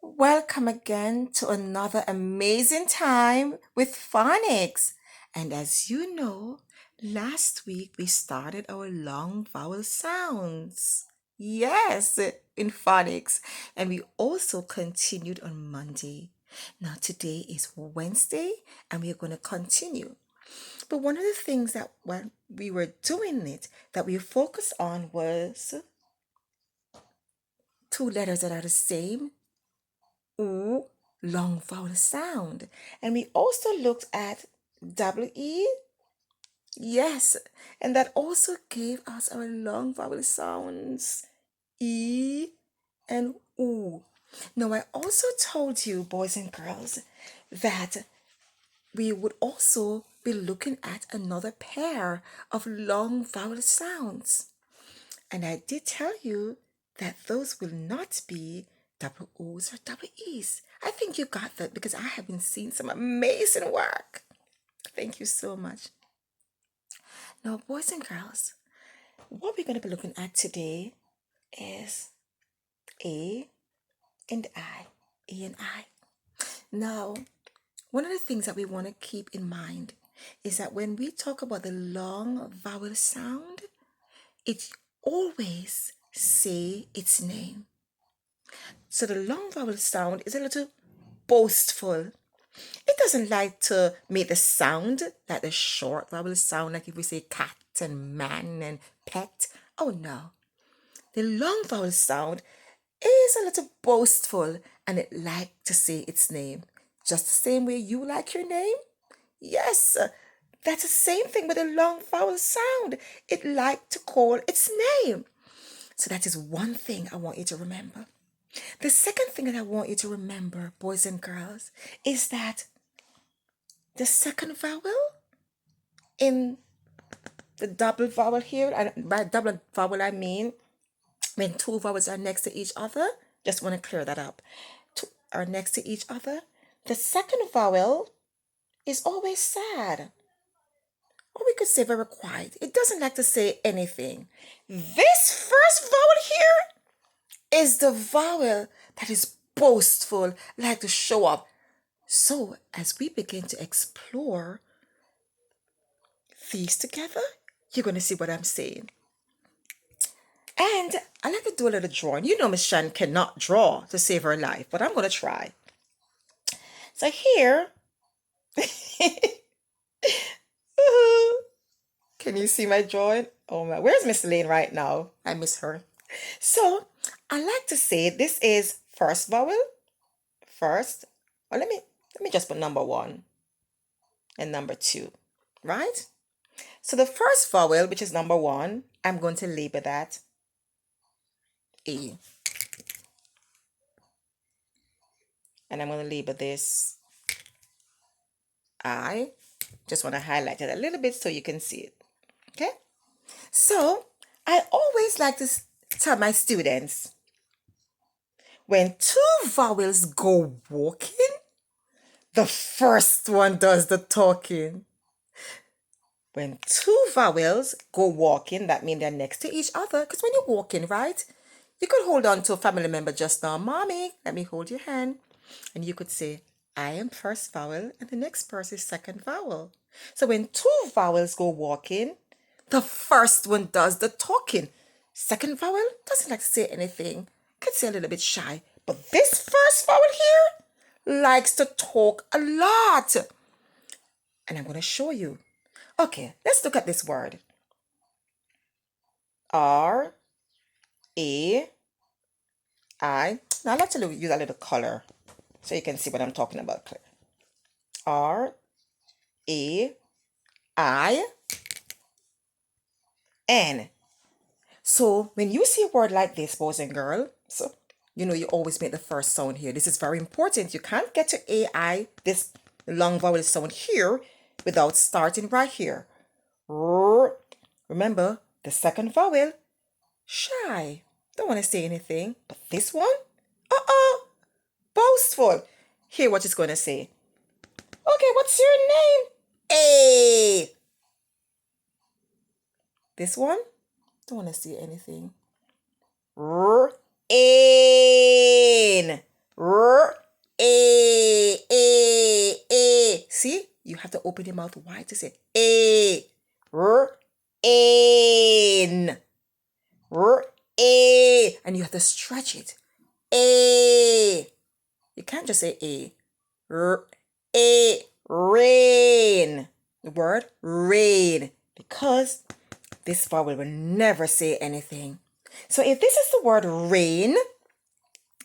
Welcome again to another amazing time with phonics. And as you know, last week we started our long vowel sounds. Yes, in phonics. And we also continued on Monday. Now, today is Wednesday, and we are going to continue. But one of the things that when we were doing it, that we focused on was two letters that are the same oo, long vowel sound. And we also looked at WE, yes, and that also gave us our long vowel sounds E and oo. Now, I also told you, boys and girls, that we would also be looking at another pair of long vowel sounds. And I did tell you that those will not be double O's or double E's. I think you got that because I have been seeing some amazing work. Thank you so much. Now, boys and girls, what we're going to be looking at today is A and I. A and I. Now, one of the things that we want to keep in mind is that when we talk about the long vowel sound, it always say its name. So the long vowel sound is a little boastful. It doesn't like to make the sound like the short vowel sound, like if we say cat and man and pet. Oh no. The long vowel sound is a little boastful and it like to say its name. Just the same way you like your name? Yes, that's the same thing with a long vowel sound. It like to call its name. So that is one thing I want you to remember. The second thing that I want you to remember, boys and girls, is that the second vowel in the double vowel here, and by double vowel I mean when two vowels are next to each other, just want to clear that up, two are next to each other, the second vowel is always sad. Or we could say very quiet. It doesn't like to say anything. This first vowel here is the vowel that is boastful, like to show off. So, as we begin to explore these together, you're going to see what I'm saying. And I like to do a little drawing. You know, Miss Shan cannot draw to save her life, but I'm going to try. So, here, can you see my drawing? Oh my, where's Miss Lane right now? I miss her. So, I like to say this is first vowel, first. Or let me just put number one and number two, right? So the first vowel, which is number one, I'm going to label that A. And I'm going to label this I. Just want to highlight it a little bit so you can see it. Okay? So I always like to tell my students when two vowels go walking, the first one does the talking. When two vowels go walking, that means they're next to each other. Because when you're walking, right, you could hold on to a family member just now. Mommy, let me hold your hand. And you could say, I am first vowel, and the next person is second vowel. So when two vowels go walking, the first one does the talking. Second vowel doesn't like to say anything, could say a little bit shy. But this first vowel here likes to talk a lot. And I'm going to show you. Okay, let's look at this word. R A I. Now I like to use a little color so you can see what I'm talking about. R A I N. So when you see a word like this, boys and girls, so you know you always make the first sound here. This is very important. You can't get to AI, this long vowel sound here, without starting right here. Remember, the second vowel, shy. Don't want to say anything. But this one, boastful. Hear what it's going to say. Okay, what's your name? A. This one, don't want to see anything. In. R, A. See? You have to open your mouth wide to say A. R, in. R, A. And you have to stretch it. A. You can't just say A. R, A. Rain. The word rain. Because this vowel will never say anything. So if this is the word rain,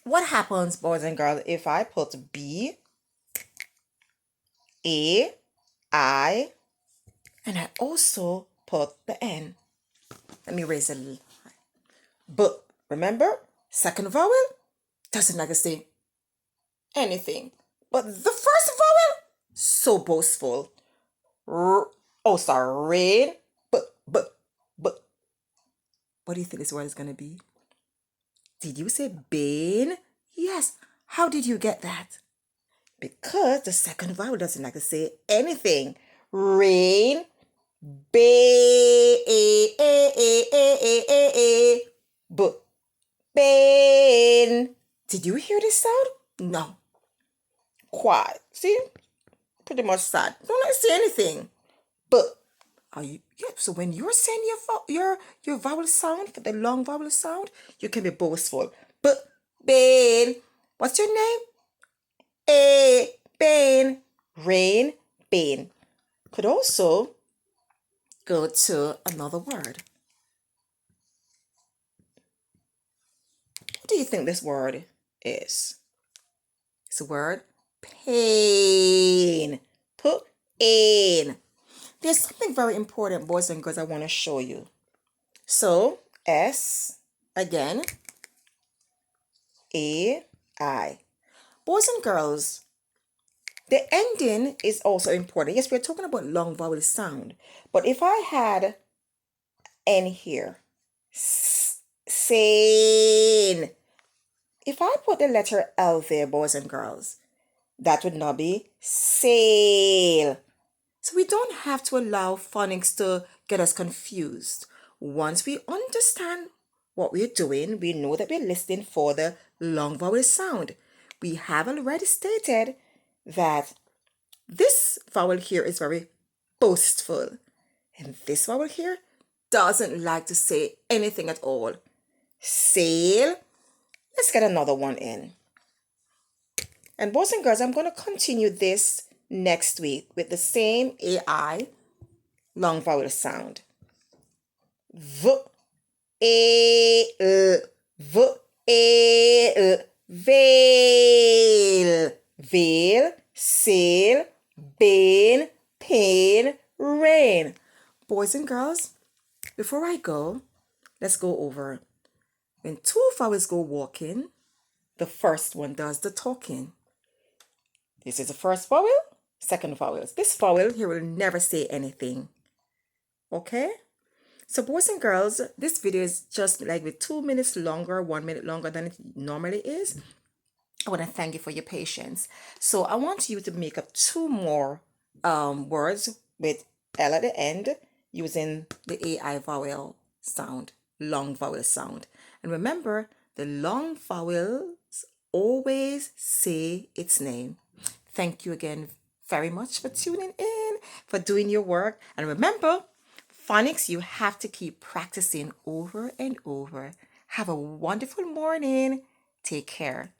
what happens, boys and girls, if I put B, A, I, and I also put the N? Let me raise it a little high. But remember, second vowel doesn't like to say anything. But the first vowel, so boastful. Sorry, rain. But. What do you think this word is going to be? Did you say bane? Yes. How did you get that? Because the second vowel doesn't like to say anything. Rain, but bane. Did you hear this sound? No. Quiet. See? Pretty much sad. Don't like to say anything. But are you? Yeah. So when you're saying your vowel sound, for the long vowel sound, you can be boastful. But bane. What's your name? Bane. Rain, bane. Could also go to another word. What do you think this word is? It's the word pain. Put in. There's something very important, boys and girls, I want to show you. So, S, again, A, I. Boys and girls, the ending is also important. Yes, we're talking about long vowel sound. But if I had N here, sane. If I put the letter L there, boys and girls, that would not be sail. So we don't have to allow phonics to get us confused. Once we understand what we're doing, we know that we're listening for the long vowel sound. We have already stated that this vowel here is very boastful. And this vowel here doesn't like to say anything at all. Sail. Let's get another one in. And boys and girls, I'm going to continue this next week with the same AI long vowel sound. V, A, L, V, A, L, veil, veil, sail, bane, pain, rain. Boys and girls, before I go, let's go over. When two vowels go walking, the first one does the talking. This is the first vowel, second vowel. This vowel here will never say anything. Okay? So boys and girls, this video is just like with 2 minutes longer, 1 minute longer than it normally is. I want to thank you for your patience. So I want you to make up 2 more words with L at the end using the AI vowel sound, long vowel sound. And remember, the long vowels always say its name. Thank you again very much for tuning in, for doing your work. And remember, phonics, you have to keep practicing over and over. Have a wonderful morning. Take care.